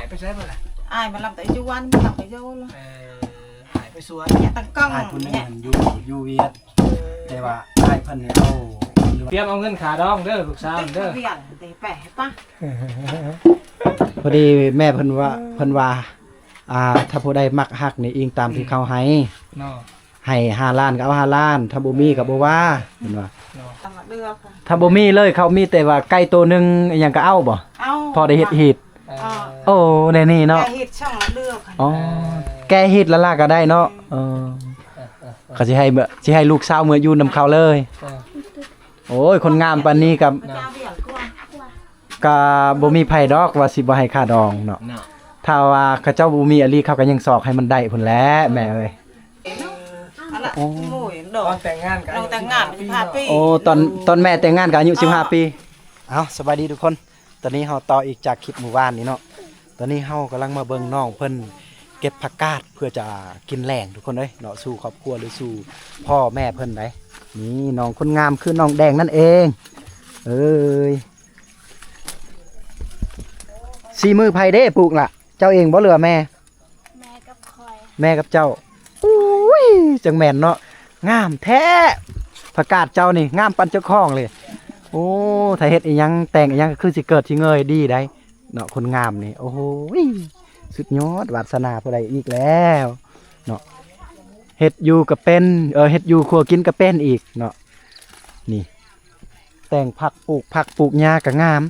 ไปใช้เมื่อไหร่อายมาลำแต่ยวนลำแต่โยนหายไปสวนเนี่ยตั้งกล้องอายคนนึงอยู่เวียดแต่ว่าอายเพิ่นนี่เอา เตรียมเอาเงินขาดองเด้อลูกสาวเด้อ เปลี่ยนตีแปะป่ะ พอดีแม่เพิ่นว่าถ้าผู้ใดมักฮักนี่อิงตามที่เขาให้เนาะให้5ล้านก็เอา5ล้านถ้าบ่มีก็บ่ว่าเพิ่นว่าตั้งเลือกถ้าบ่มีเลยเขามีแต่ว่าไก่ตัวนึงอิหยังก็เอาบ่พอได้เฮ็ดฮีดโอ้แน่นี่เนาะแกฮิตช่องเลือกอ๋อแกฮีดละล่ะก็ได้เนาะเขาสิให้ลูกสาวมื้ออยู่นำเขาเลยโอ้ยคนงามปานนี้กับบ่มีไผดอกว่าสิบ่ให้ค่าดองเนาะถ้าว่าเขาเจ้าบ่มีอลีเขาก็ยังสอกให้มันได้พุ่นแหละแม่เอ้ยโอ้ยดอกแต่งงานกันแต่งงาน15ปีโอ้ตอนแม่แต่งงานก็อายุ15ปีเอ้าสบายดีทุกคนตอนนี้เฮาต่ออีกจากคลิปหมู่บ้านนี่เนาะตอนนี้เฮากำลังมาเบิ่งน้องเพิ่นเก็บผักกาดเพื่อจะกินแหล่งทุกคนเอ้ยเนาะสู่ครอบครัวหรือสู่พ่อแม่เพิ่นได้นี่น้องคนงามคือน้องแดงนั่นเองเอ้ยสีมือไผเด้ปลูกล่ะเจ้าเองบ่เหลือแม่กับคอยแม่กับเจ้าอุ้ยจังแม่นเนาะงามแท้ผักกาดเจ้านี่งามปันเจ้าของเลยโอ้ถ้าเฮ็ดอีหยังแต่งอีหยังก็คือสิเกิดสิเงยดีได้เนาะคนงามนี่โอ้โหสุดยอดวาสนาผู้ใดอีกแล้วเนาะเฮ็ดอยู่ก็เป็นเฮ็ดอยู่ครัวกินก็เป็นอีกเนาะนี่แต่งผักปลูกหญ้าก็งาม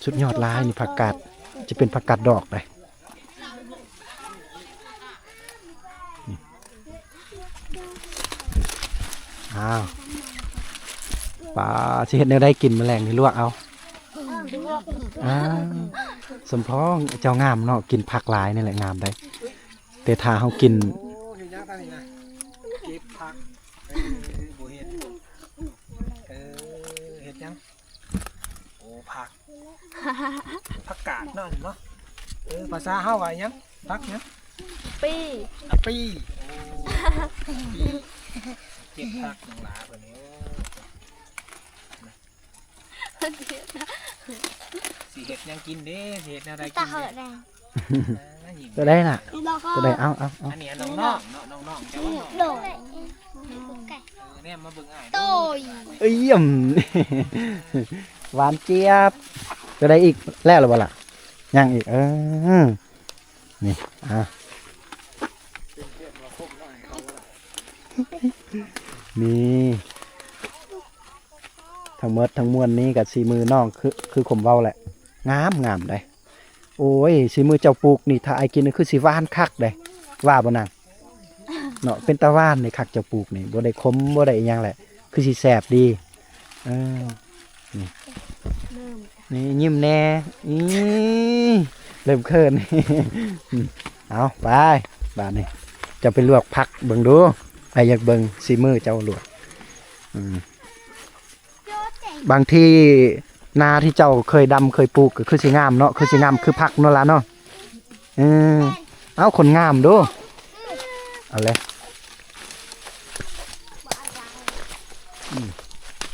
สุดยอดลายนี่ผักกาดจะเป็นผักกาดดอกเลยอ้าวปลาสิเห็ดแนวได้กินแมลงนี่ลวกเอาสมพ้องเจ้างามเนาะกินผักหลายนี่แหละงามได้แต่ถ้าเขากินเก็บผักเห็ดยังโอ้ผักกาดเนาะภาษาเฮาว่ายังผักยังปีเก็บผักหนังหลาแบบนี้สีเห็ดยังกินเด้สีเห็ดอะไรกินตัวได้น่ะตัวได้เอาอันนี้น้องเจ้าน้องเนี่ยมาเบิ่งอ้ายโตยเอ้ยหวานเจี๊ยบตัวได้อีกแล้วหรือเปล่ายังอีกนี่นี่ทั้งหมดทั้งมวลนี้กับสีมือน้องคือข่มเว้าแหละงามเลยโอ้ยสีมือเจ้าปลูกนี่ถ้าไอกินนี่คือสีว่านคักเลยว่าบ่นางเนาะเป็นตะว่านในคักเจ้าปลูกนี่บ่ได้คมบ่ได้อีหยังแหละคือสีแสบดีนี่ยิ้มแน่เริ่มเขินเอาไปบ้านนี้จะไปลวกผักเบิ่งดูไออยากเบิ่งสีมือเจ้าลวกบางที่นาที่เจ้าเคยดำเคยปลูกก็คือสีงามเนาะคือสีงามคือผักนั่นละเนาะเอาคนงามดูเอาเลย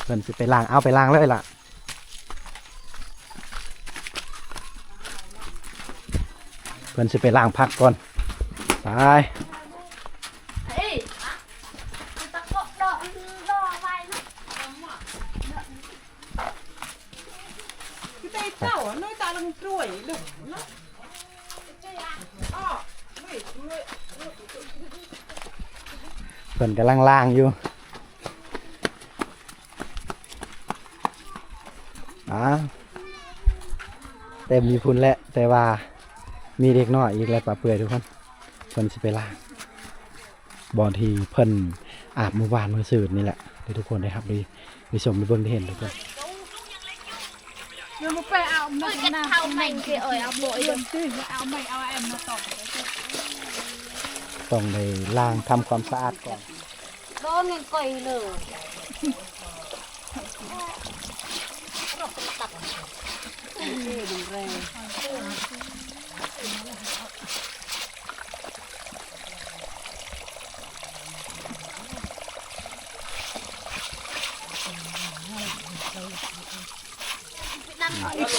เพิ่นสิไปล้างเอาไปล้างเลยล่ะเพิ่นสิไปล้างผักก่อนไปเจ้าน้อยตาลังกล้วยลูกเพิ่นกำลังล้างอยู่เต็มมีพุ่นแล้วแต่ว่ามีเด็กน้อยอีกแล้วปะเปื่อยทุกคนเพิ่นสิไปล้างบ่อที่เพิ่นอาบเมื่อวานเมื่อซื่นนี่แหละให้ทุกคนได้ครับดีชมได้เบิ่งได้เห็นทุกคนเราไปเอามาเอาไม่คือเอาบ่อยเอาไม่เอาแอมมาตอกต้องไปล้างทำความสะอาดก่อนโดนยังก่อยเลย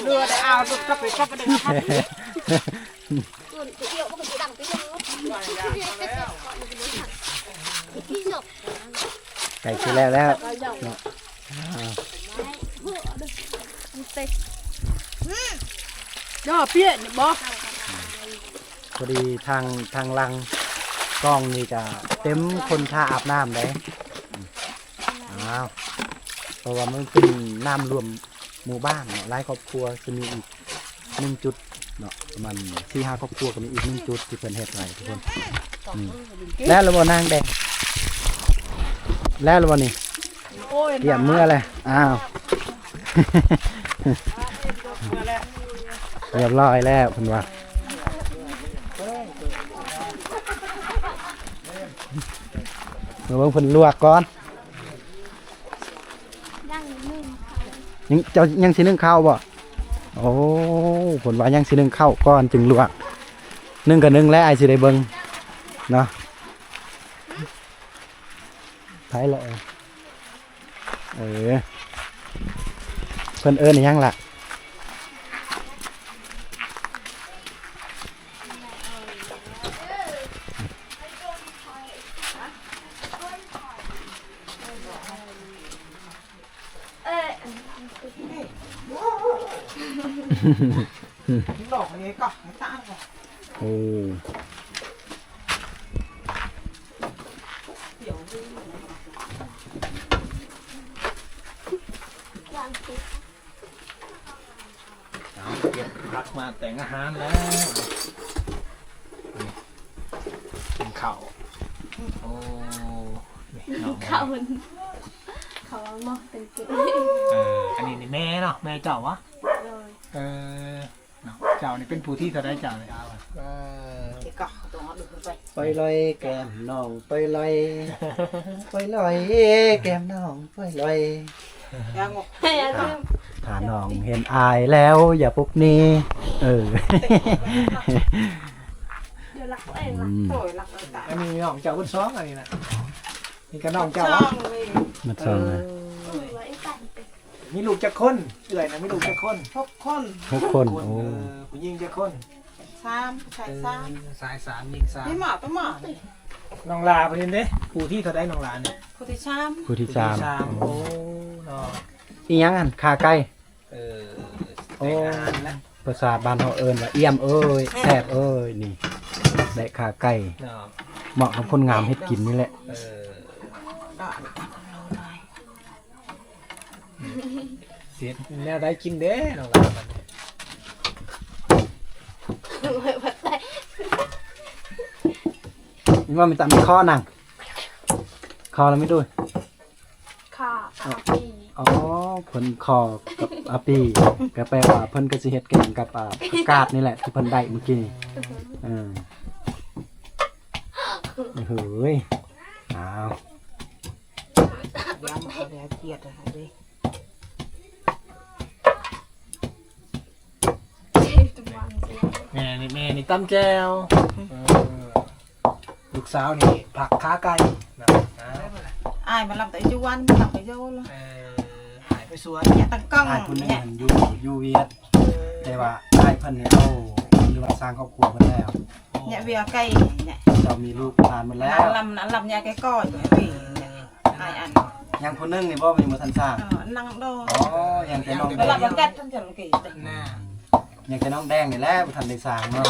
เรือได้เอาลูกจับไปจับไปดึงมา ไก่คือแล้ว ย่อเปี้ยนี่บ่ พอดีทางลังกล้องนี่จะเต็มคนท่าอาบน้ำเลยอ้าวเพราะว่ามันเป็นน้ำรวมหมู่บ้านเนาะหลายครอบครัวจะมีอีก1 จุดเนาะประมาณ4-5 ครอบครัวก็มีอีก1 จุดที่เพิ่นเฮ็ดไว้ทุกคนแล้วเราบ่นางแดงแล้วเราบ่นี่ โอ้ย เตรียมมือเลยอ้าว เรียบร้อยแล้วเพิ่นว่าเมื่อเบิ่งเพิ่นลวกก่อนยังเจ้ายังสินึ่งข้าวบ่โอ้เพิ่นว่ายังสินึ่งข้าวก่อนจึงลวกนึ่งก็นึ่งแล้วอ้ายสิได้เบิ่งเนาะไผละเพิ่นเอิ้นอิหยังล่ะดอกนี้ก็ไม่ตามก็ โอ้เก็บผักมาแต่งอาหารแล้วกินข้าวโอ้นี่น้อง เขาหมอเป็นเก อันนี้นี่แม่เนาะแม่เจ้าวะเนาะเจ้านี่เป็นผู้ที่จะได้เจ้าเลยเอา ที่ก็ตัวดึงไป ไปลอยแก้มน้องไปลอยไปลอยแก้มน้องไปลอย ยังง ถ้าน้องเห็นอายแล้วอย่าปุกนี้เดี๋ยวรักเอง โอยหลักเลยตา อันนี้น้องเจ้าคนซ้องอันนี้นะนี่ก็น้อง ช่อ เจ้าง เลย มาส่งเลย ไว้ปั่นไป มีลูกจะคนเอื่อยนะมีลูกจะคน ทุกคน ทุกคนโอ้ ผู้หญิงจะคน ซ้ำใช้ซ้ สายสามยิงสาม ำนี่หมาตัวหมาเลย น้องลาประเด็นเด้ผู้ที่เขาได้น้องลาเนี่ย ผู้ที่ซ้ ผู้ที่ ผู้ สาม ที่โอ้เนาะ อีหยังอันขาไก่ โอ้แต่งงานแล้ว ภาษาบ้านเฮาเอิ้นว่าเอี่ยมเอ้ยแซ่บเอ้ยนี่ได้ขาไก่ เนาะ เหมาะกับคนงามเฮ็ดกินนี่แหละ ำได้ เสียแนวได้กินเด้น้องลามัน นี่ว่ามีตามีข้อนั่งคอแล้วไม่ดู ค่ะปี อ๋อเพิ่นคอกับอาปีก็แปลว่าเพิ่นก็สิเฮ็ดแกงกับผักกาดนี่แหละที่เพิ่นได้เมื่อกี้นี่เฮ้ยอ้าว ยังเขาเรียกเกียรติอะไรดิ แม่นี่ตั้มแจวลูกสาวนี่ผักขาไก่นะ อ้ายมาลำแต่ยวนลำแต่โยนละ หายไปสวน เนี่ยตั้งกล้อง อ้ายคนนึง เนี่ย มันอยู่เวียดแต่ว่าอ้ายเพิ่นเนี่ยเอาหรือว่าสร้างครอบครัวเพิ่นแล้ว เนี่ยเวียไก่เนี่ย เจ้ามีลูกหลานหมดแล้ว ลำยาแกก้อยเนี่ยพี่เนี่ยอ้ายอัน ยังคนนึงนี่บ่มีบ่ทันสร้าง นั่งโด อ๋อยังแต่น้อง เว แด ลาง บังกัดท่านจะลงกี่ตึง หน้า ยังแต่น้องแดงนี่แหละบ่ทันได้สร้างเนาะ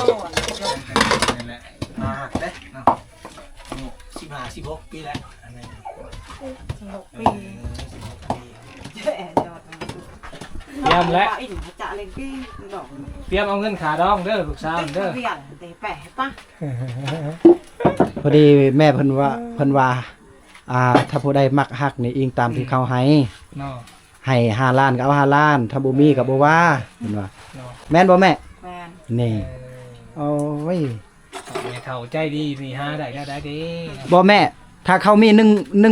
นั่นแหละมาหักเด้เนาะ15-16 ปีแล้วอันนี้ ปี 16 ปี เจ๊จอด เยี่ยมแล้ว อีกจะเล่นกี่ดอก เตรียมเอาเงินขาดองเด้อลูกสาวเด้อ เวียนเตะแปะป่ะ พอดีแม่เพิ่นว่าถ้าผู้ใดมักฮักนี่อิงตามที่เขาให้ เนาะ ให้5 ล้านก็เอา5 ล้าน ถ้าบ่มีก็บ่ว่าเพิ่นว่า เนาะ แม่นบ่แม่ แมน นี่โอ้ย แม่เฒ่าใจดีนี่หาได้ก็ได้เด้ บ่แม่ ถ้าเขามี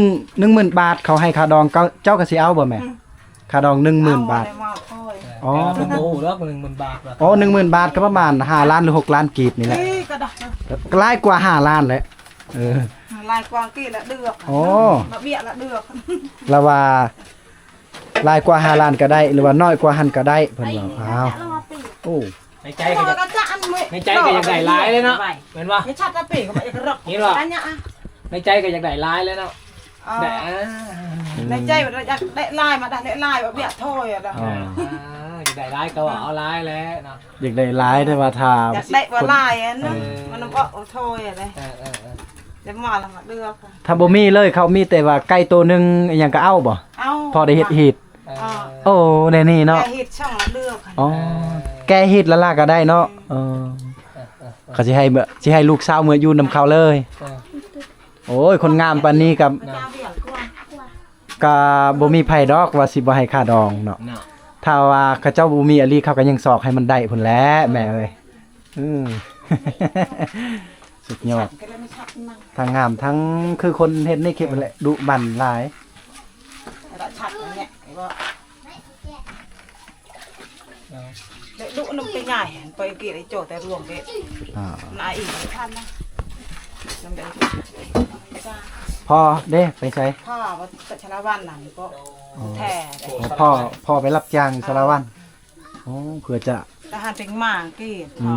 10,000 บาทเขาให้ค่าดองเจ้าก็สิเอาบ่แม่ค่าดอง 10,000 บาท อ๋อ เป็นโอ้โหแล้ว10,000 บาท อ๋อ 10,000 บาทก็ประมาณ5 ล้านหรือ6 ล้านกีบนี่แหละ นี่กระดาษ ใกล้กว่า5 ล้านแหละเออ ลายกวางกี่ละเดือก โอ้ มาเบี้ยละเดือก แล้วว่า หลายกว่า5ล้านก็ได้หรือว่าน้อยกว่าหันก็ได้เพิ่นว่าอ้าวโอ้ ในใจก็อยากได้หลายเลยเนาะเหมือนว่า ไม่ชัดจะปีกก็ไม่กระรอกอันเนี้ยอ่ะ ในใจก็อยากได้หลายเลยเนาะแต่ ในใจมันอยากได้ลายมาได้ลายแบบเนี้ยโทยอ่ะเนาะ อยากได้หลายก็เอาหลายแล้วเนาะ อยากได้หลายแต่ว่าถ้า อยากได้ว่าลายอ่ะเนาะมันก็โทยอ่ะเลยเดี๋ยวมาแล้วมาเลือก ถ้าบ่มีเลยเขามีแต่ว่าไก่ตัวหนึงอิหยังก็เอาบ่ เอา พอได้เฮ็ดฮีดโอ้ในนี่เนาะ แกฮิตช่องละเลือก อ๋อแกฮีดละล่าก็ได้เนาะเขาสิให้ลูกสาวเมื่ออยู่นำเขาเลยโอ้ยคนงามปานนี้กับก็บ่มีไผดอกว่าสิบ่ให้ค่าดองเนาะถ้าว่าเขาเจ้าบ่มีอลีเขาก็ยังสอกให้มันได้พุ่นแหละแม่เอ้ยสุดยอดทั้งงามทั้งคือคนเฮ็ดในคลิปนั่นแหละดุบันหลาย ชัดอย่างเงี้ยก็ดุน้ำไปใหญ่ไปกี่ไอ้โจแต่รวมไปนายอีกท่านนะน้ำแดง พ่อเด้ไปใช้ พ่อว่าชลวันนั่นก็แท้ พ่อไปรับจ้างสารวัตรโอ้เผื่อจะ ทหารเป็นหมากี่พ่อ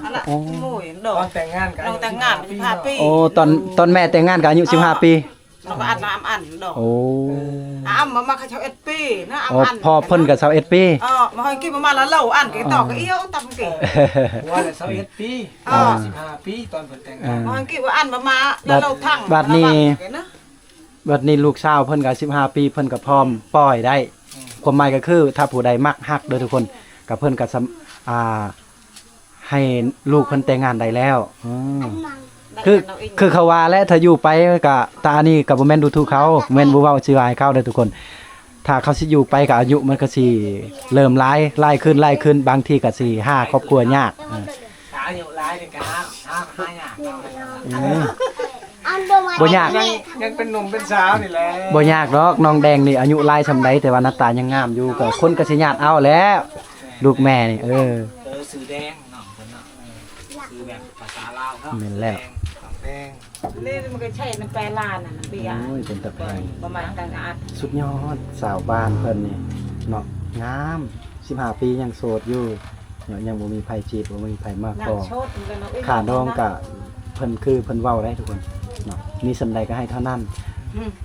อะไรโง่ดอก ตอนแต่งงานกัน เราแต่งงาน15 ปี โอ้ตอนแม่แต่งงานก็อายุ15 ปี เราก็อัดน้ำอันดอก โอ้ มาเขาเอ็ดปีนะ โอ้พ่อเพิ่นก็21 ปี มาให้กี่ประมาณแล้วเราอันกี่ต่อก็เอี้ยวตำกี่ ว่าแต่21 ปี15 ปีตอนเปิดแต่งงาน มาให้กี่ว่าอันมาแล้วเราทั้ง บัดนี้ลูกสาวเพิ่นก็15 ปีเพิ่นก็พร้อมปล่อยได้ความหมายก็คือถ้าผู้ใดมักฮักโดยทุกคนก็เพิ่นก็ให้ลูกเพิ่นแต่งงานได้แล้วคือเขาว่าและถ้าอยู่ไปก็ตานี่ก็บ่แม่นดูถูกเขาแม่นบ่เว้าชื่ออายเขาเด้อทุกคน ถ้าเขาสิอยู่ไปก็อายุมันก็สิเริ่มหลายขึ้นบางทีก็สิ5ครอบครัวยากอายุหลายนี่ก็หายากบ่ยาก ยังเป็นหนุ่มเป็นสาวนี่แหละ บ่ยากดอกน้องแดงนี่อายุหลายซำใดแต่ว่าหน้าตายังงามอยู่ก็คนก็สิญาติเอาแล้วลูกแม่นี่สีแดงเนาะสีแบบภาษาลาวเนาะ แม่นแล้ว แดง นี่มันก็ใช่น้ำแปลลานน่ะเบียร์ โอ้ยเป็นตะไคร้ ประมาณต่างงาน สุดยอดสาวบ้านเพิ่นนี่เนาะงาม15 ปียังโสดอยู่เนาะยังบ่มีไผจีบบ่มีไผมาขอขาดองก็เพิ่นคือเพิ่นเว้าได้ทุกคนเนาะมีสำใดก็ให้เท่านั้น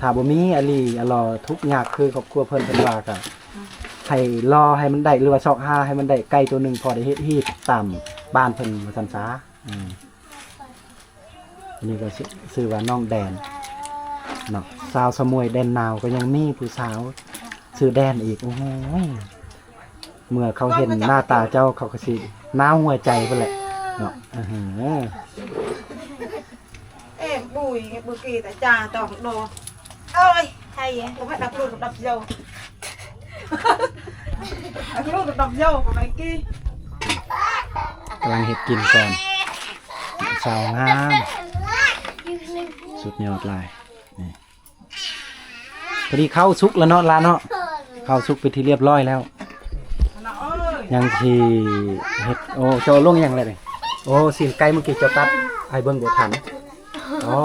ถ้าบ่มีอลีอรอทุกข์ยากคือครอบครัวเพิ่นว่าก็ให้รอให้มันได้หรือว่าซอกหาให้มันได้ไก่ตัวนึงพอได้เฮ็ดฮีดตามบ้านเพิ่นว่าซั่นซะอันนี้ก็ชื่อว่าน้องแดนเนาะสาวสมุยแดนนาวก็ยังมีผู้สาวชื่อแดนอีกโอ้ยเมื่อเขาเห็นหน้าตาเจ้าเขาก็สิน้าวหัวใจเพิ่นแหละเนาะบุยกี่แต่จ่าต่อโดเอ้ยใช่ยังผมให้ดับลูกดับโยดับลูกดับโยกับไอ้กี้ กำลังเฮ็ดกินก่อนสาวงามสุดยอดลายนี่พอดีเข้าซุกแล้วเนาะลาเนาะเข้าซุกไปที่เรียบร้อยแล้วยังที่เฮ็ดโอ้เจ้าลงยังเลยโอ้สินไก่เมื่อกี้เจ้าตัดไอ้เบิ่งบ่ทันอ๋อ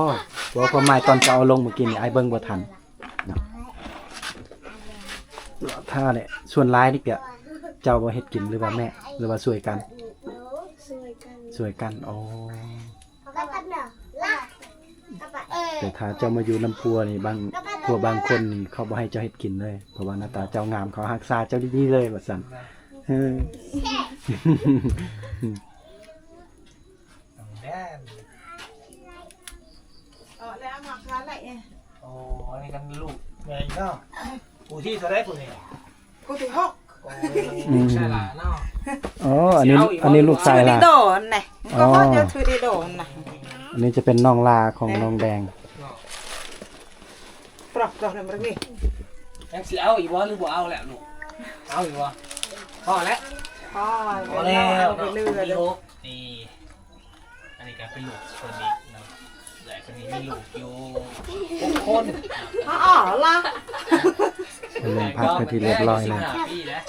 ว่าความหมายตอนจะเอาลงเมื่อกี้นี่ไอ้เบิ่งบ่ทันเนาะถ้าเนี่ยส่วนลายนี่เปียเจ้าบ่เฮ็ดกินหรือว่าแม่หรือว่าช่วยกันช่วยกันอ๋อแต่ถ้าเจ้ามาอยู่ลำพัวนี่บางคนนี่เขาบ่ให้เจ้าเฮ็ดกินเลยเพราะว่าหน้าตาเจ้างามเขารักษาเจ้าดีๆเลยว่าซั่นแดง แล้วมาค้าอะไรเนี่ย โอ้ยกันลูกแม่เนาะผู้ที่จะได้ผู้นี่ กูถึงหก ใช่ล่ะเนาะ อ๋ออันนี้ลูกชายล่ะ โดนไหนก็พอจะถือได้โดนไหน อันนี้จะเป็นน้องลาของน้องแดง ปรับเลยมันนี่ ยังสิเอาอีกบ่หรือบ่เอาแหละลูกเอาอีกบ่พอแล้ว พอ พอแล้ว ไปเรื่อย ลูกนี่อันนี้ก็เป็นลูกคนนี้เนาะใหญ่คนนี้มีลูกอยู่6 คน อ๋อละ เป็นลงพักไปที่เรียบร้อยแล้ว ปีแล้ว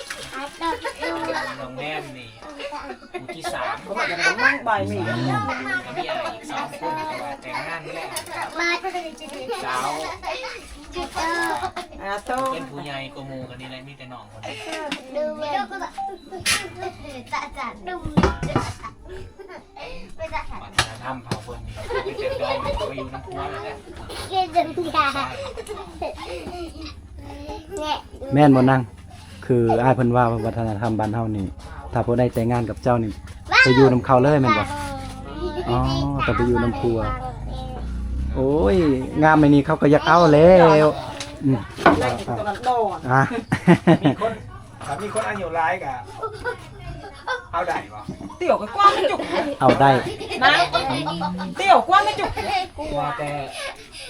น้องแนมนี่ หมู่ที่3 เขาบอกจะนั่งใบมี ก็มีอะไรอีก2คนแต่ว่าแต่งงานแล้วสาว โต เป็นผู้ใหญ่กว่าหมู่กันนี่แหละมีแต่น้องคนนี้วัฒนธรรมเผ่าคนนี้ไปเจ็บดองไปอยู่น้ำพุนั่นแหละ แม่นบ่นั่งคืออ้ายเพิ่นว่าวัฒนธรรมบ้านเฮานี่ถ้าผู้ใดแต่งงานกับเจ้านี่ไปอยู่นำเขาเลยแม่นบ่อ๋อต้องไปอยู่นำครัวโอ้ยงามไอ้นี่เขาก็อยากเอาแล้วอืม แรกกินตัวนั้นโดน อ่ะ มีคนถ้ามีคนอายุร้ายกะเอาได้บ่ เตี่ยวก็กว้างไม่จุก เอาได้ นะเตี่ยวกว้างไม่จุก ว่าแต่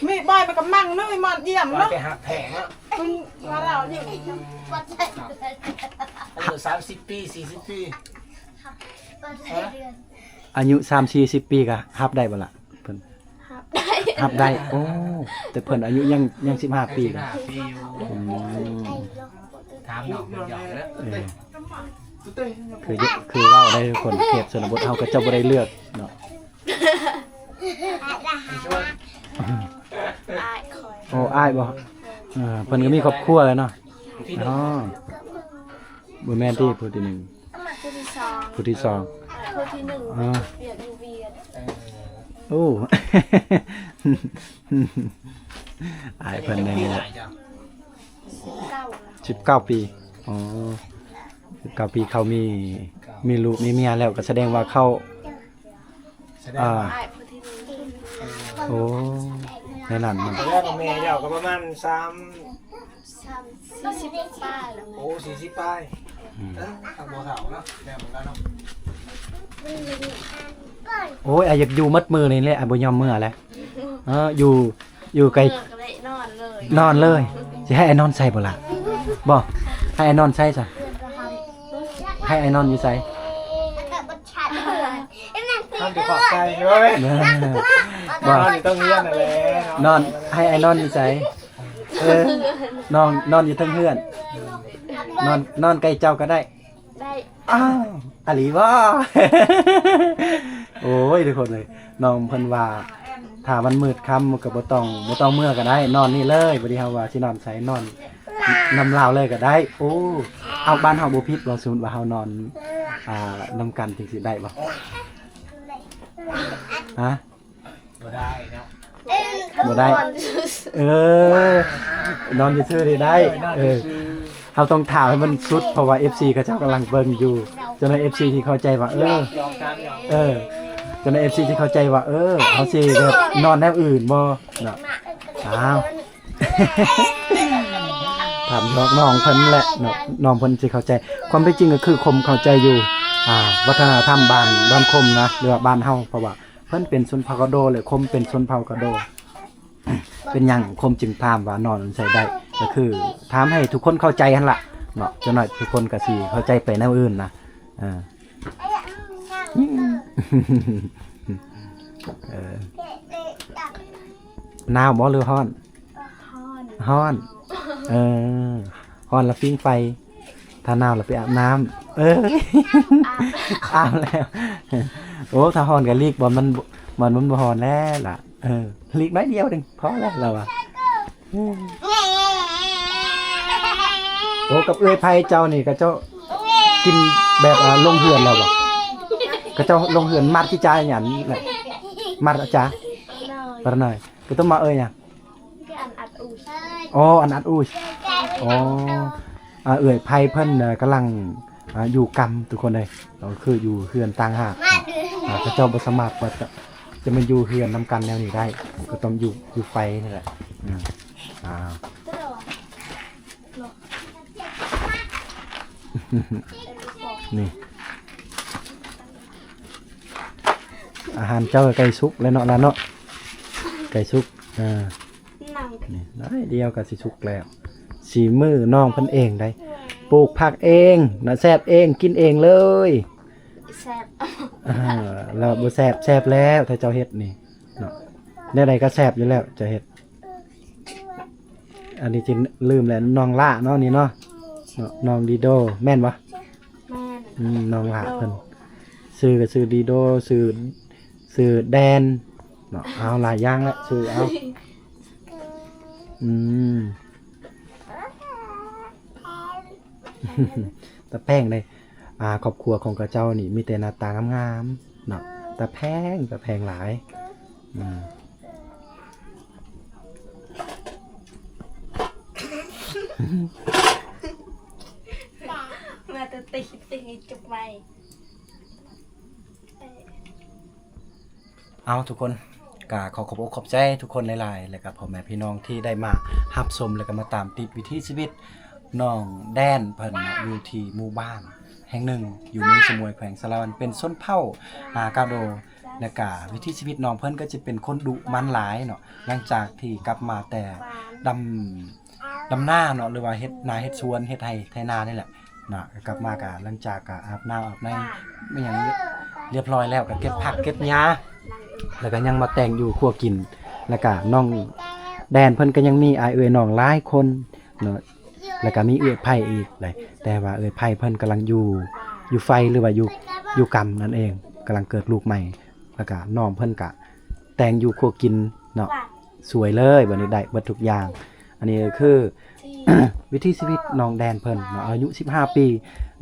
มีใบมันก็มั่งน้อยมันเยี่ยม ว่า เนาะ แต่หักแพงอ่ะ คุณว่าเราเนี่ย อายุ30 ปี40 ปีฮะ อายุ3-40 ปีก็รับได้บ่ล่ะเพิ่นรับได้โอ้แต่เพิ่นอายุยัง15 ปีนะ ปีอยู่ อืม ถามน้องมันหยอกแล้ว เออคือเว้าได้ทุกคนเขตชนบทเฮาก็จะบ่ได้เลือกเนาะ โอ้อ้ายบ่เพิ่นก็มีครอบครัวแล้วเนาะ พี่ อ๋อบ่แม่นที่ผู้ที่หนึ่ง ผู้ที่สอง ผู้ที่สอง ผู้ที่หนึ่ง อ๋อ เวียดอยู่เวียด โอ้ อ้ายเพิ่นได้ พี่หลายจ้ะ 19 ปีอ๋อ19 ปีเขามีลูกมีเมียแล้วก็แสดงว่าเขา แสดงว่า อ้ายผู้ที่หนึ่ง โอ้ในนั้นมัน แสดงว่าแม่เจ้าก็ประมาณ40ป้าแล้ว โอ้40ปลายทางบ่เฒ่าเนาะแบบนั้นเนาะ โอ้ยอ้ายอยากอยู่มัดมือนี่แหละอ้ายบ่ยอมมื้อแหละอยู่ไกล เลิกก็ได้นอนเลย นอนเลยสิให้ไอ้นอนใส่บ่ล่ะบ่ให้ไอ้นอนใส่ซะให้ไอ้นอนอยู่ใส่ ทำดีขอบใจด้วย บ่ นอนอยู่ต้องเรียนนั่นแหละ นอนให้ไอ้นอนอยู่ใส่นอนอยู่เทั้งเฮือนนอนใกล้เจ้าก็ได้ ได้ อ้าวอะหลีบ่ โอ้ยทุกคนเลยน้องเพิ่นว่าถ้ามันมืดค่ำก็บ่ต้องเมื่อก็ได้ นอนนี่เลยบ่ได้เฮาว่าสินอนใส่นอนนำลาวเลยก็ได้ โอ้เอาบ้านเฮาบ่ผิดบ่สมมุติว่าเฮานอนนำกันจังสิได้บ่ฮะ บ่ได้เนาะ บ่ได้ นอนซื่อๆนี่ได้เฮาต้องถามให้มันสุดเพราะว่า FC เขาเจ้ากำลังเบิ่งอยู่จนใน FC ที่เข้าใจว่ายอมกันยอม จนใน FC ที่เข้าใจว่าเฮาสิแบบนอนแนวอื่นบ่เนาะอ้าว ถามน้องเพิ่นแหละเนาะน้องเพิ่นสิเข้าใจความเป็นจริงก็คือคมเข้าใจอยู่วัฒนธรรมบ้านคมนะหรือว่าบ้านเฮาเพราะว่าเพิ่นเป็นชนเผ่ากะโดเลยคมเป็นชนเผ่ากะโด เป็นหยังคมจึงถามว่านอนใส่ได้ก็คือถามให้ทุกคนเข้าใจหั่นล่ะเนาะจังหน่อยทุกคนก็สิเข้าใจไปแนวอื่นนะหนาวบ่หรือร้อนร้อนร้อนแล้วปิ้งไฟถ้าหนาวแล้วไปอาบน้ำอาบแล้ว โอ้ถ้าร้อนก็ลีกบ่มันบ่ร้อนแล้วล่ะลีกน้อยเดียวนึงพอแล้วเราอ่ะโอ้กับเอื้อยไผเจ้านี่ก็เจ้ากินแบบลงเหือนแล้วบ่ก็เจ้าลงเหือนมัดที่จ่ายหยังแหละมัดอาจารย์ เลย ปะหน่อยก็ต้องมาหยัง cái anh ạch ủ อ๋ออันอัดอุ้ยอ๋อเอื้อยไผเพิ่นกำลังอยู่กรรมทุกคนเลยก็คืออยู่เฮือนต่างหากพระเจ้าบ่สามารถว่าจะมาอยู่เฮือนนำกันแนวนี้ได้ก็ต้องอยู่ไฟนี่แหละนี่อาหารเจ้าไก่สุกแล้วเนาะล่ะเนาะไก่สุกnằm นี่ได้เดียวก็สิสุกแล้วสีมือน้องเพิ่นเองได้ปลูกผักเองน่ะแซ่บเองกินเองเลย xẹp เราบ่แซ่บแล้วถ้าเจ้าเฮ็ดนี่เนาะแนวใดก็แซ่บอยู่แล้วเจ้าเฮ็ดอันนี้จิลืมแล้วน้องล่าเนาะนี่เนาะน้องดีโดแม่นบ่ men น้องล่าเพิ่น ซื้อก็ซื้อดีโดซื้อแดนเนาะเอาหลายอย่างละซื้อเอาตะแพงเลยครอบครัวของกระเจ้านี่มีแต่หน้าตางามๆเนาะตะแพงหลายมาตัวตีจุกไว้ เอาทุกคนก็ขอขอบใจทุกคนหลายๆแล้วก็พ่อแม่พี่น้องที่ได้มารับชมแล้วก็มาตามติดวิถีชีวิตน้องแดนเพิ่นอยู่ที่หมู่บ้านแห่งหนึ่งอยู่เมืองสมุยแขวงสะระวันเป็นส้นเผ่ากาโดและก็วิถีชีวิตน้องเพิ่นก็จะเป็นคนดุมันหลายเนาะหลังจากที่กลับมาแต่ดำหน้าเนาะหรือว่าเฮ็ดนาเฮ็ดสวนเฮ็ดไร่ไถนานี่แหละนะกลับมาก็หลังจากก็อาบน้ำอาบในไม่หยังเรียบร้อยแล้วก็เก็บผักเก็บหญ้าแล้วก็ยังมาแต่งอยู่ครัวกินแล้วก็น้องแดนเพิ่นก็ยังมีอ้ายเอ๋ยน้องหลายคนเนาะแล้วก็มีเอื้อยไผ่อีกเลยแต่ว่าเอื้อยไผ่เพิ่นกำลังอยู่ไฟหรือว่าอยู่กรรมนั่นเองกำลังเกิดลูกใหม่แล้วก็น้องเพิ่นก็แต่งอยู่ครัวกินเนาะสวยเลยบัดนี้ได้เบิดทุกอย่างอันนี้คือ วิถีชีวิตน้องแดนเพิ่นเนาะอายุ15ปี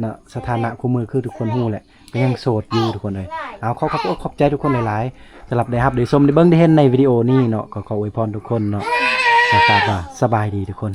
เนาะสถานะคู่มือคือทุกคนฮู้แหละก็ยังโสดอยู่ทุกคนเลยเอาขอบใจทุกคนหลายๆสำหรับได้รับได้ชมได้เบิ่งได้เห็นในวิดีโอนี้เนาะขออวยพรทุกคนเนาะนะครับว่าสบายดีทุกคน